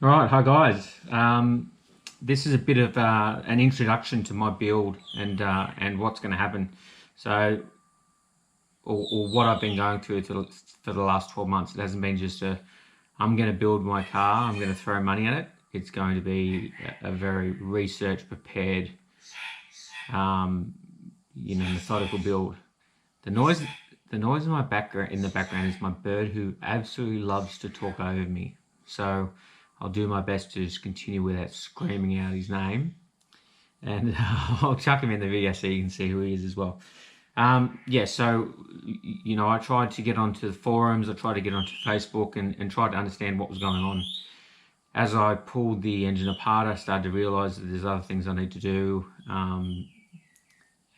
All right, hi guys. This is a bit of an introduction to my build and what's going to happen. So, or what I've been going through for the last 12 months. It hasn't been just I'm going to build my car, I'm going to throw money at it. It's going to be a very research prepared, um, methodical build. The noise, the noise in the background is my bird who absolutely loves to talk over me. So I'll do my best to just continue without screaming out his name. And I'll chuck him in the video so you can see who he is as well. Yeah, so, I tried to get onto the forums, I tried to get onto Facebook and tried to understand what was going on. As I pulled the engine apart, I started to realise that there's other things I need to do.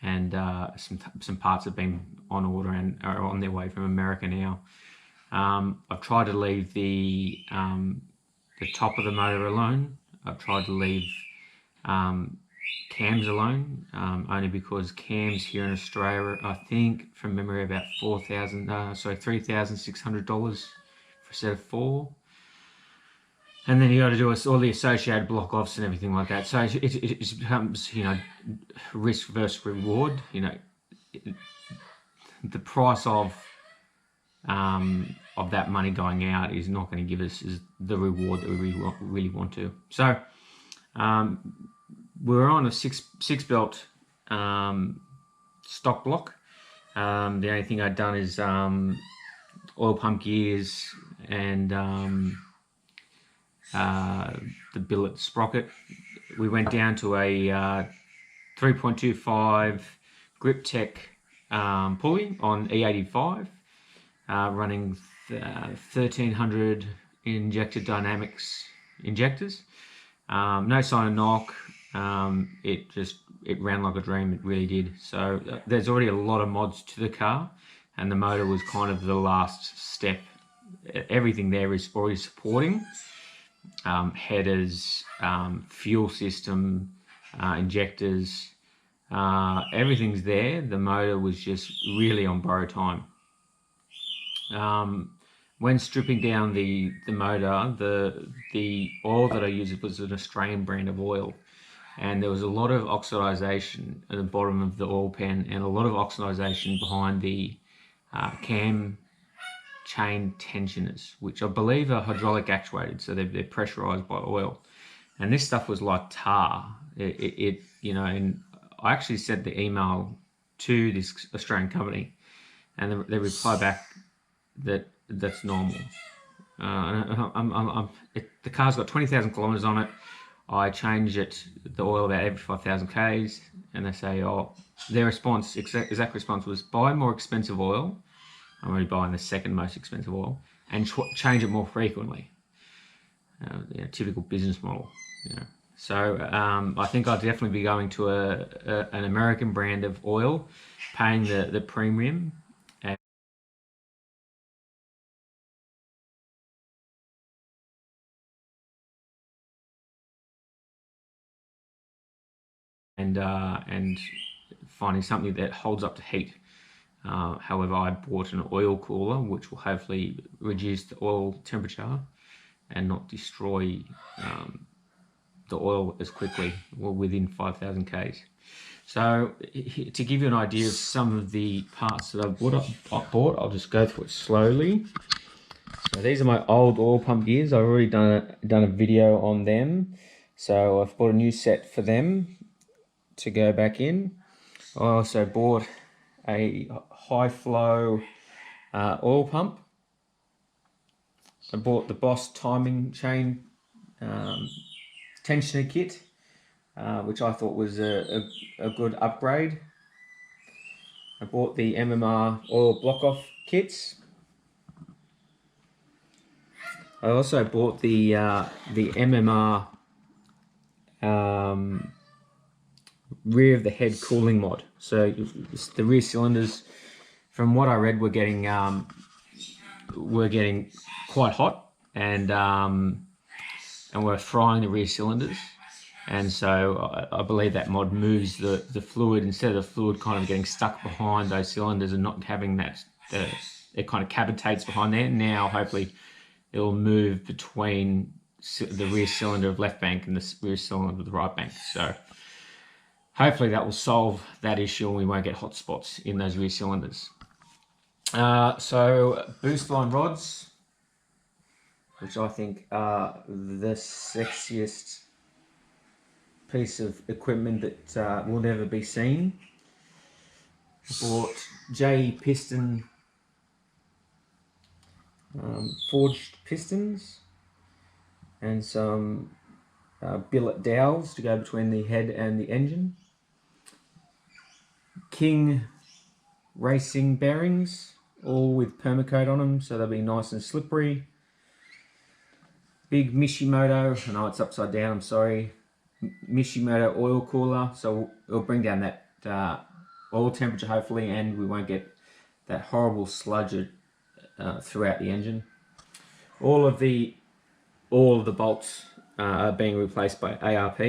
And some parts have been on order and are on their way from America now. I've tried to leave the top of the motor alone. I've tried to leave cams alone, only because cams here in Australia, I think from memory, about $3,600 for a set of 4. And then you got to do all the associated block offs and everything like that. So it becomes, risk versus reward. The price of that money going out is not going to give us the reward that we really want to. So we're on a six belt stock block. The only thing I'd done is oil pump gears and the billet sprocket. We went down to a 3.25 Grip Tech pulley on E85, running 1300 injector dynamics injectors. No sign of knock. It ran like a dream. It really did. So there's already a lot of mods to the car, and the motor was kind of the last step. Everything there is already supporting. Headers, fuel system, injectors, everything's there. The motor was just really on borrowed time. When stripping down the motor, the oil that I used was an Australian brand of oil, and there was a lot of oxidization at the bottom of the oil pan and a lot of oxidization behind the cam chain tensioners, which I believe are hydraulic actuated, so they're pressurized by oil. And this stuff was like tar. And I actually sent the email to this Australian company, and they reply back that that's normal. The car's got 20,000 kilometers on it. I change the oil about every 5,000 k's, and they say, their response, exact response was, buy more expensive oil. I'm only buying the second most expensive oil, and change it more frequently. Typical business model. So I think I'll definitely be going to an American brand of oil, paying the premium. And finding something that holds up to heat. However, I bought an oil cooler, which will hopefully reduce the oil temperature and not destroy the oil as quickly, or within 5,000 k's. So to give you an idea of some of the parts that I bought, I'll just go through it slowly. So these are my old oil pump gears. I've already done a video on them. So I've bought a new set for them to go back in. I also bought a high flow oil pump. I bought the Boss timing chain tensioner kit, which I thought was a good upgrade. I bought the MMR oil block off kits. I also bought the MMR rear of the head cooling mod. So the rear cylinders, from what I read, were getting quite hot, and we're frying the rear cylinders. And so I believe that mod moves the fluid, instead of the fluid kind of getting stuck behind those cylinders and not having that, it kind of cavitates behind there. Now hopefully it will move between the rear cylinder of left bank and the rear cylinder of the right bank. So hopefully that will solve that issue and we won't get hot spots in those rear cylinders. So boost line rods, which I think are the sexiest piece of equipment that will never be seen. Bought J piston forged pistons and some billet dowels to go between the head and the engine. King racing bearings, all with permacoat on them, so they'll be nice and slippery. Big Mishimoto, I know it's upside down, I'm sorry. Mishimoto oil cooler, so it'll bring down that oil temperature hopefully, and we won't get that horrible sludge throughout the engine. All of the bolts are being replaced by ARP.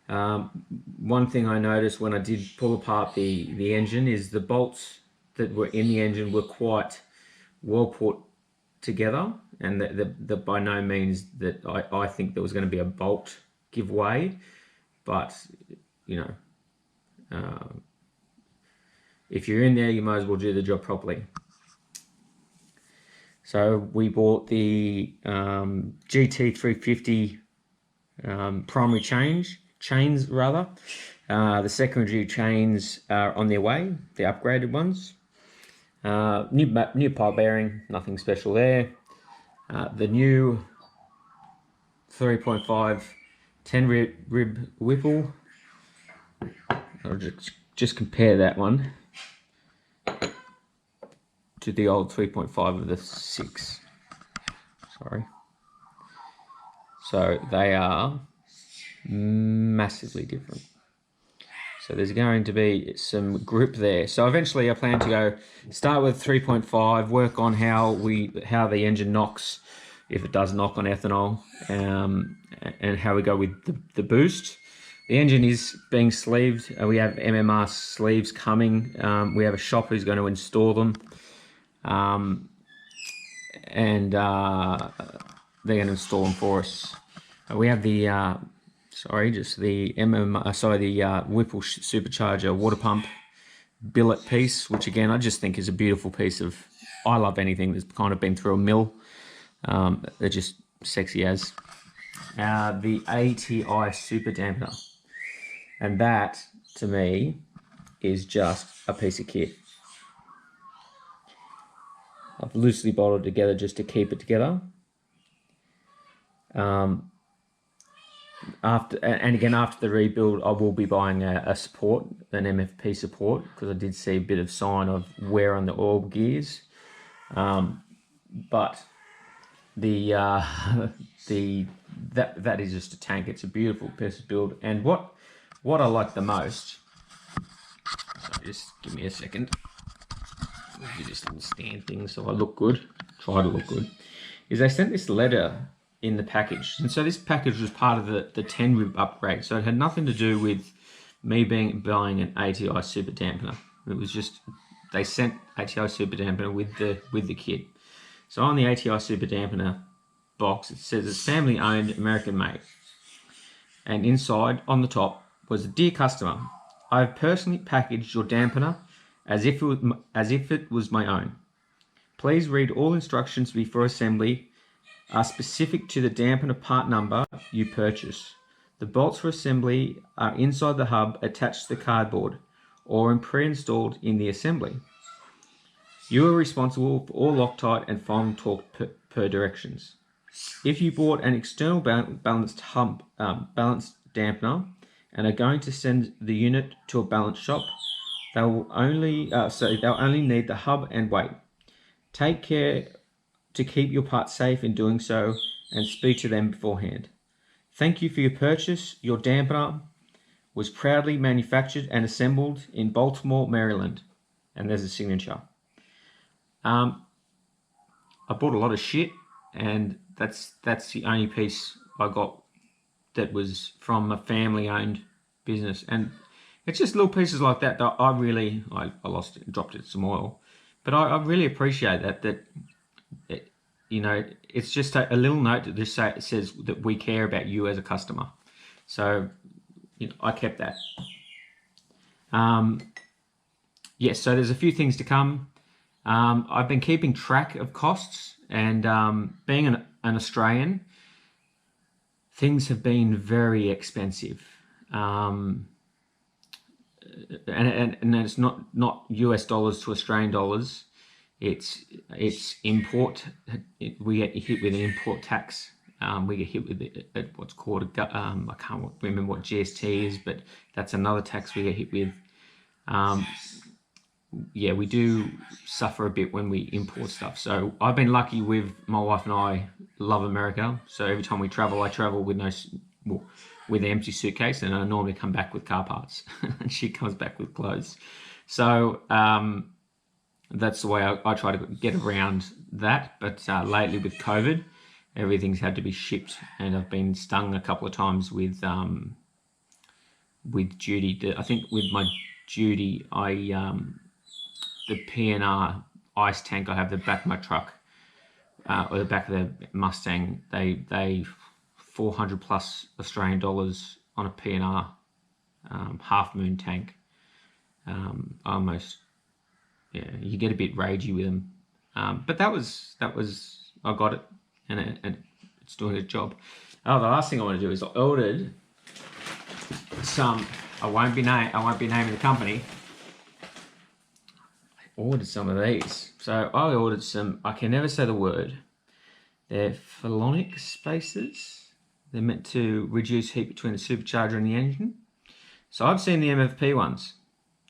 One thing I noticed when I did pull apart the engine is the bolts that were in the engine were quite well put together, and that by no means that I think there was going to be a bolt giveaway, but you know, if you're in there, you might as well do the job properly. So we bought the GT 350 primary chains rather. The secondary chains are on their way, the upgraded ones. New pile bearing, nothing special there. The new 3.5 10 rib Whipple. I'll just compare that one to the old 3.5 of the 6. Sorry. So they are massively different. So there's going to be some grip there. So eventually I plan to go start with 3.5, work on how the engine knocks, if it does knock on ethanol, and how we go with the boost. The engine is being sleeved. We have MMR sleeves coming. We have a shop who's going to install them. And they're going to install them for us. We have the the Whipple Supercharger water pump billet piece, which again I just think is a beautiful piece of. I love anything that's kind of been through a mill. They're just sexy as. The ATI super dampener, and that to me is just a piece of kit. I've loosely bolted together just to keep it together. After the rebuild, I will be buying a support, an MFP support, because I did see a bit of sign of wear on the oil gears. But that is just a tank. It's a beautiful piece of build, and what I like the most. So just give me a second. Do this little stand thing so I look good. Try to look good. Is they sent this letter in the package, and so this package was part of the 10 rib upgrade. So it had nothing to do with me buying an ATI super dampener. It was just they sent ATI super dampener with the kit. So on the ATI super dampener box, it says it's family owned, American made, and inside on the top was, "Dear customer, I have personally packaged your dampener as if it was my own. Please read all instructions before assembly are specific to the dampener part number you purchase. The bolts for assembly are inside the hub attached to the cardboard or pre-installed in the assembly. You are responsible for all Loctite and foam torque per directions. If you bought an external balanced dampener and are going to send the unit to a balance shop, they'll only need the hub and weight. Take care to keep your parts safe in doing so and speak to them beforehand. Thank you for your purchase. Your dampener was proudly manufactured and assembled in Baltimore, Maryland." And there's a signature. I bought a lot of shit, and that's the only piece I got that was from a family-owned business. And it's just little pieces like that that I lost it, dropped it some oil. But I really appreciate that you know, it's just a little note that just says that we care about you as a customer. So, you know, I kept that. Yes, so there's a few things to come. I've been keeping track of costs, and being an Australian, things have been very expensive. And it's not US dollars to Australian dollars. It's import. We get hit with an import tax. We get hit with what's called I can't remember what GST is, but that's another tax we get hit with. Yeah, we do suffer a bit when we import stuff. So I've been lucky with my wife, and I love America. So every time we travel, I travel with with an empty suitcase, and I normally come back with car parts, and she comes back with clothes. So that's the way I try to get around that. But lately with COVID, everything's had to be shipped, and I've been stung a couple of times with duty. I think with my duty, the P&R ice tank I have the back of my truck, or the back of the Mustang, they 400 plus Australian dollars on a P&R half moon tank. Almost, yeah, you get a bit ragey with them. But that was I got it, and it's doing its job. Oh, the last thing I want to do is I ordered some. I won't be naming the company. I ordered some of these. So I ordered some. I can never say the word. They're phalonic spacers. They're meant to reduce heat between the supercharger and the engine. So I've seen the MFP ones.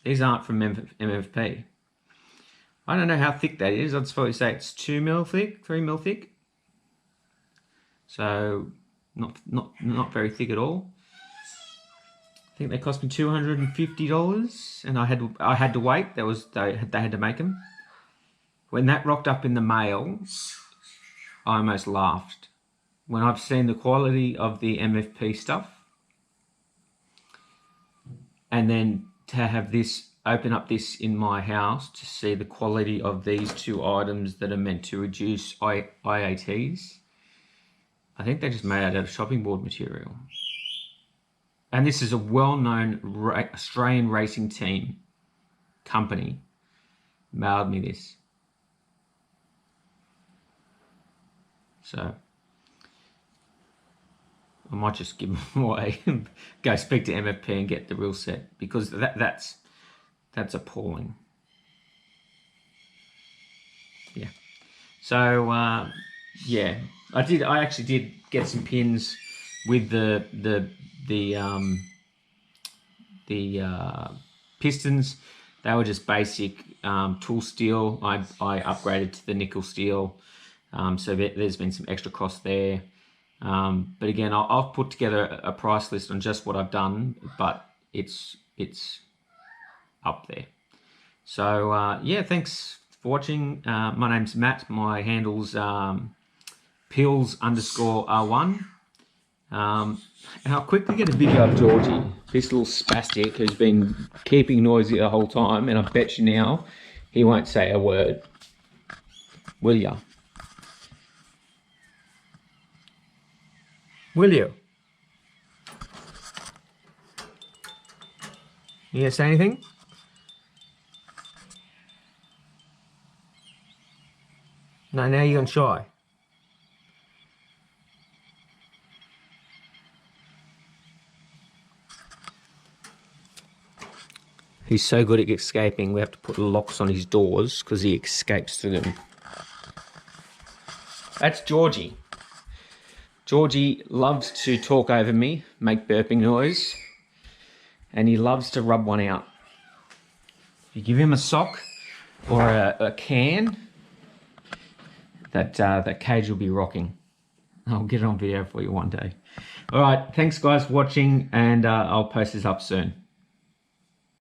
These aren't from MFP. I don't know how thick that is. I'd probably say it's 2 mil thick, 3 mil thick. So not very thick at all. I think they cost me $250, and I had to wait. They had to make them. When that rocked up in the mail, I almost laughed. When I've seen the quality of the MFP stuff, and then to have this, open up this in my house to see the quality of these two items that are meant to reduce IATs, I think they're just made out of shopping board material. And this is a well-known Australian racing team company mailed me this. So I might just give them away, go speak to MFP and get the real set, because that's appalling. Yeah. So yeah, I actually did get some pins with the pistons. They were just basic tool steel. I upgraded to the nickel steel, so there's been some extra cost there. But again, I've put together a price list on just what I've done, but it's up there. So yeah, thanks for watching. My name's Matt. My handle's pills_R1. And I'll quickly get a video of Georgie, this little spastic who's been keeping noisy the whole time, and I bet you now he won't say a word. Will ya? Will you? You gonna say anything? No, now you're gonna shy. He's so good at escaping, we have to put locks on his doors because he escapes through them. That's Georgie. Georgie loves to talk over me, make burping noise, and he loves to rub one out. If you give him a sock or a can, that cage will be rocking. I'll get it on video for you one day. All right, thanks guys for watching, and I'll post this up soon.